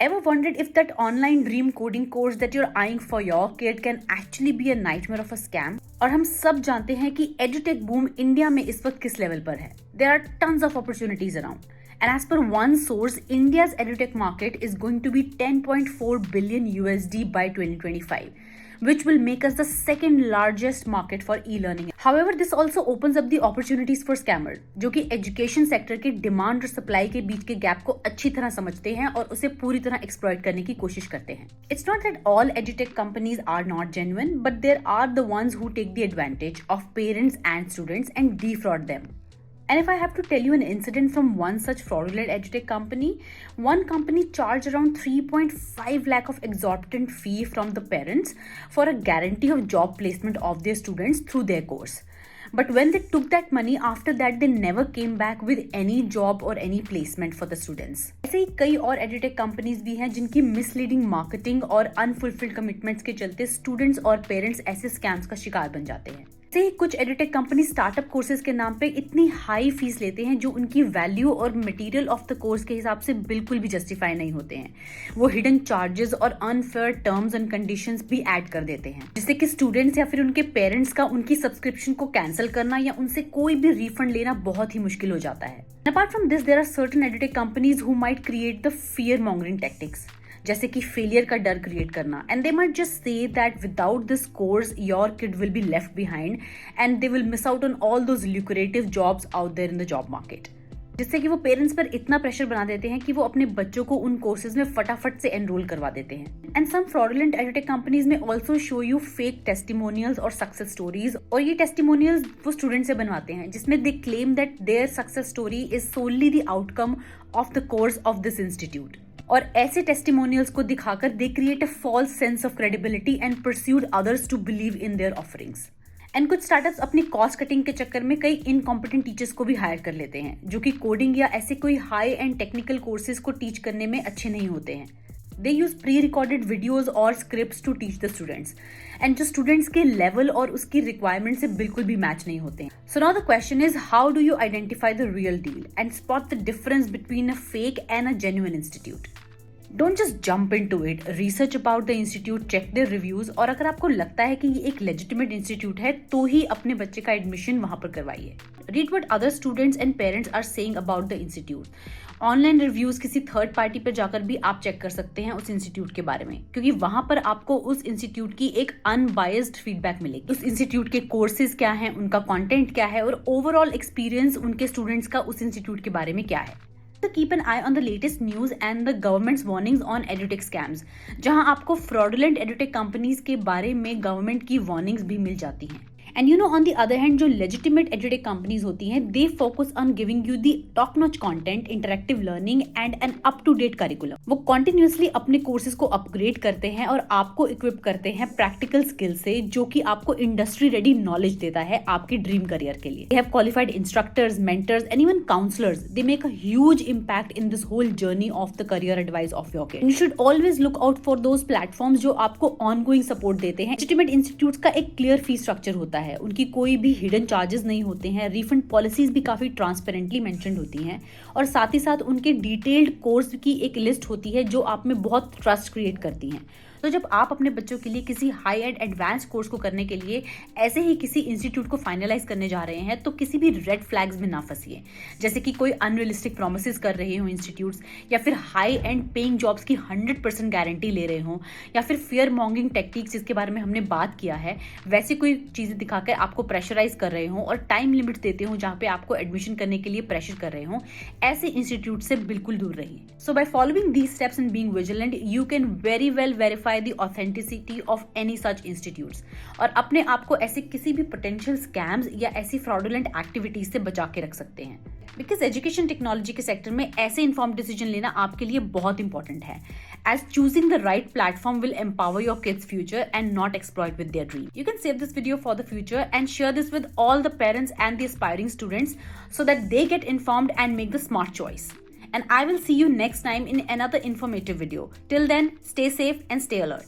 Ever wondered if that online dream coding course that you're eyeing for your kid can actually be a nightmare of a scam? और हम सब जानते हैं कि एजुटेक boom India में इस वक्त किस लेवल पर है. There are tons of opportunities around. And as per one source, India's edutech market is going to be 10.4 billion USD by 2025, which will make us the second largest market for e-learning. However, this also opens up the opportunities for scammers, जो कि education sector के demand और supply के बीच के gap को अच्छी तरह समझते हैं और उसे पूरी तरह एक्सप्लॉइट करने की कोशिश करते हैं. It's not that all edutech companies are not genuine, but there are the ones who take the advantage of parents and students and defraud them. And if I have to tell you an incident from one such fraudulent edutech company, one company charged around 3.5 lakh of exorbitant fee from the parents for a guarantee of job placement of their students through their course. But when they took that money, after that they never came back with any job or any placement for the students. ऐसे ही कई और edutech companies भी हैं जिनकी misleading marketing और unfulfilled commitments के चलते students और parents ऐसे scams का शिकार बन जाते हैं. ऐसे ही कुछ एडुटेक कंपनी स्टार्टअप कोर्सेज के नाम पे इतनी हाई फीस लेते हैं जो उनकी वैल्यू और मटेरियल ऑफ द कोर्स के हिसाब से बिल्कुल भी जस्टिफाई नहीं होते हैं. वो हिडन चार्जेस और अनफेयर टर्म्स एंड कंडीशंस भी ऐड कर देते हैं, जिससे कि स्टूडेंट्स या फिर उनके पेरेंट्स का उनकी सब्सक्रिप्शन को कैंसिल करना या उनसे कोई भी रिफंड लेना बहुत ही मुश्किल हो जाता है. Apart from this, there are certain edutech companies who might create the fear mongering tactics, जैसे कि फेलियर का डर क्रिएट करना. And they might just say that without this course your kid will be left behind and they will miss out on all those lucrative jobs out there in the job market. जिससे कि वो parents पर इतना pressure बना देते हैं कि वो अपने बच्चों को उन कोर्सेज में फटाफट से एनरोल करवा देते हैं. And some fraudulent edutech companies में also show you fake testimonials और सक्सेस स्टोरीज, और ये टेस्टिमोनियल्स वो स्टूडेंट से बनवाते हैं जिसमें they claim that their success story is solely the outcome of the course of this institute. और ऐसे टेस्टिमोनियल्स को दिखाकर they create a false sense of credibility and persuade others to believe in their offerings. And कुछ startups अपनी cost cutting के चक्कर में कई इनकॉम्पिटेंट टीचर्स को भी हायर कर लेते हैं जो कि कोडिंग या ऐसे कोई हाई एंड टेक्निकल कोर्सेज को टीच करने में अच्छे नहीं होते हैं. They use pre recorded videos और scripts to teach the students, एंड जो स्टूडेंट्स के लेवल और उसकी रिक्वायरमेंट से बिल्कुल भी मैच नहीं होते हैं. So now the question is, how do you identify the real deal and spot the difference between a fake and a genuine institute? Don't just jump into it. Research about the institute, check their reviews, और अगर आपको लगता है कि ये एक legitimate institute है तो ही अपने बच्चे का एडमिशन वहां पर करवाइए. Read what other students and parents are saying about the institute. Online reviews किसी थर्ड पार्टी पर जाकर भी आप चेक कर सकते हैं उस इंस्टीट्यूट के बारे में, क्योंकि वहां पर आपको उस इंस्टीट्यूट की एक अनबायस्ड फीडबैक मिलेगी. उस इंस्टीट्यूट के कोर्सेज क्या हैं, उनका कंटेंट क्या है और ओवरऑल एक्सपीरियंस उनके स्टूडेंट्स का उस इंस्टीट्यूट के बारे में क्या है. तो keep an eye on the latest news and the government's warnings on edutech scams, जहां आपको fraudulent edutech companies के बारे में गवर्नमेंट की वार्निंग्स भी मिल जाती हैं. And you know, on the other hand जो लेजिटिमेट एडुटेक कंपनीज होती हैं, they focus on giving you the top notch content, interactive learning and an up to date curriculum. वो कॉन्टिन्यूसली अपने कोर्सेज को अपग्रेड करते हैं और आपको इक्विप करते हैं प्रैक्टिकल स्किल से, जो कि आपको इंडस्ट्री रेडी नॉलेज देता है आपके ड्रीम करियर के लिए. They have qualified instructors, mentors and even counsellors. They make a huge impact in this whole journey of the career advice of your kid. You should always look out for those platforms जो आपको ongoing support देते हैं. Legitimate institutes का एक clear fees structure होता है, उनकी कोई भी हिडन चार्जेस नहीं होते हैं, रिफंड पॉलिसीज भी काफी ट्रांसपेरेंटली मेंशन्ड होती हैं, और साथ ही साथ उनके डिटेल्ड कोर्स की एक लिस्ट होती है जो आप में बहुत ट्रस्ट क्रिएट करती हैं. तो जब आप अपने बच्चों के लिए किसी हाई एंड एडवांस कोर्स को करने के लिए ऐसे ही किसी इंस्टीट्यूट को फाइनलाइज करने जा रहे हैं तो किसी भी रेड फ्लैग्स में ना फंसिए, जैसे कि कोई अनरियलिस्टिक प्रोमिसेस कर रहे हो इंस्टीट्यूट्स, या फिर हाई एंड पेइंग जॉब्स की 100% गारंटी ले रहे हो, या फिर फियर मॉन्गिंग टेक्टिक्स जिसके बारे में हमने बात किया है वैसी कोई चीजें दिखाकर आपको प्रेशराइज कर रहे हो और टाइम लिमिट देते हो जहां पे आपको एडमिशन करने के लिए प्रेशर कर रहे हो. ऐसे इंस्टीट्यूट से बिल्कुल दूर रहिए. So by following these steps and being vigilant, you can very well verify the authenticity of any such institutes, और अपने आप को ऐसे किसी भी potential scams या ऐसी fraudulent activities से बचा के रख सकते हैं. बिकॉज एजुकेशन टेक्नोलॉजी के सेक्टर में ऐसे इन्फॉर्म डिसीजन लेना आपके लिए बहुत इंपॉर्टेंट है, as choosing the right platform will empower your kids' future and not exploit with their dream. You can save this video for the future and share this with all the parents and the aspiring students so that they get informed and make the smart choice. And I will see you next time in another informative video. Till then, stay safe and stay alert.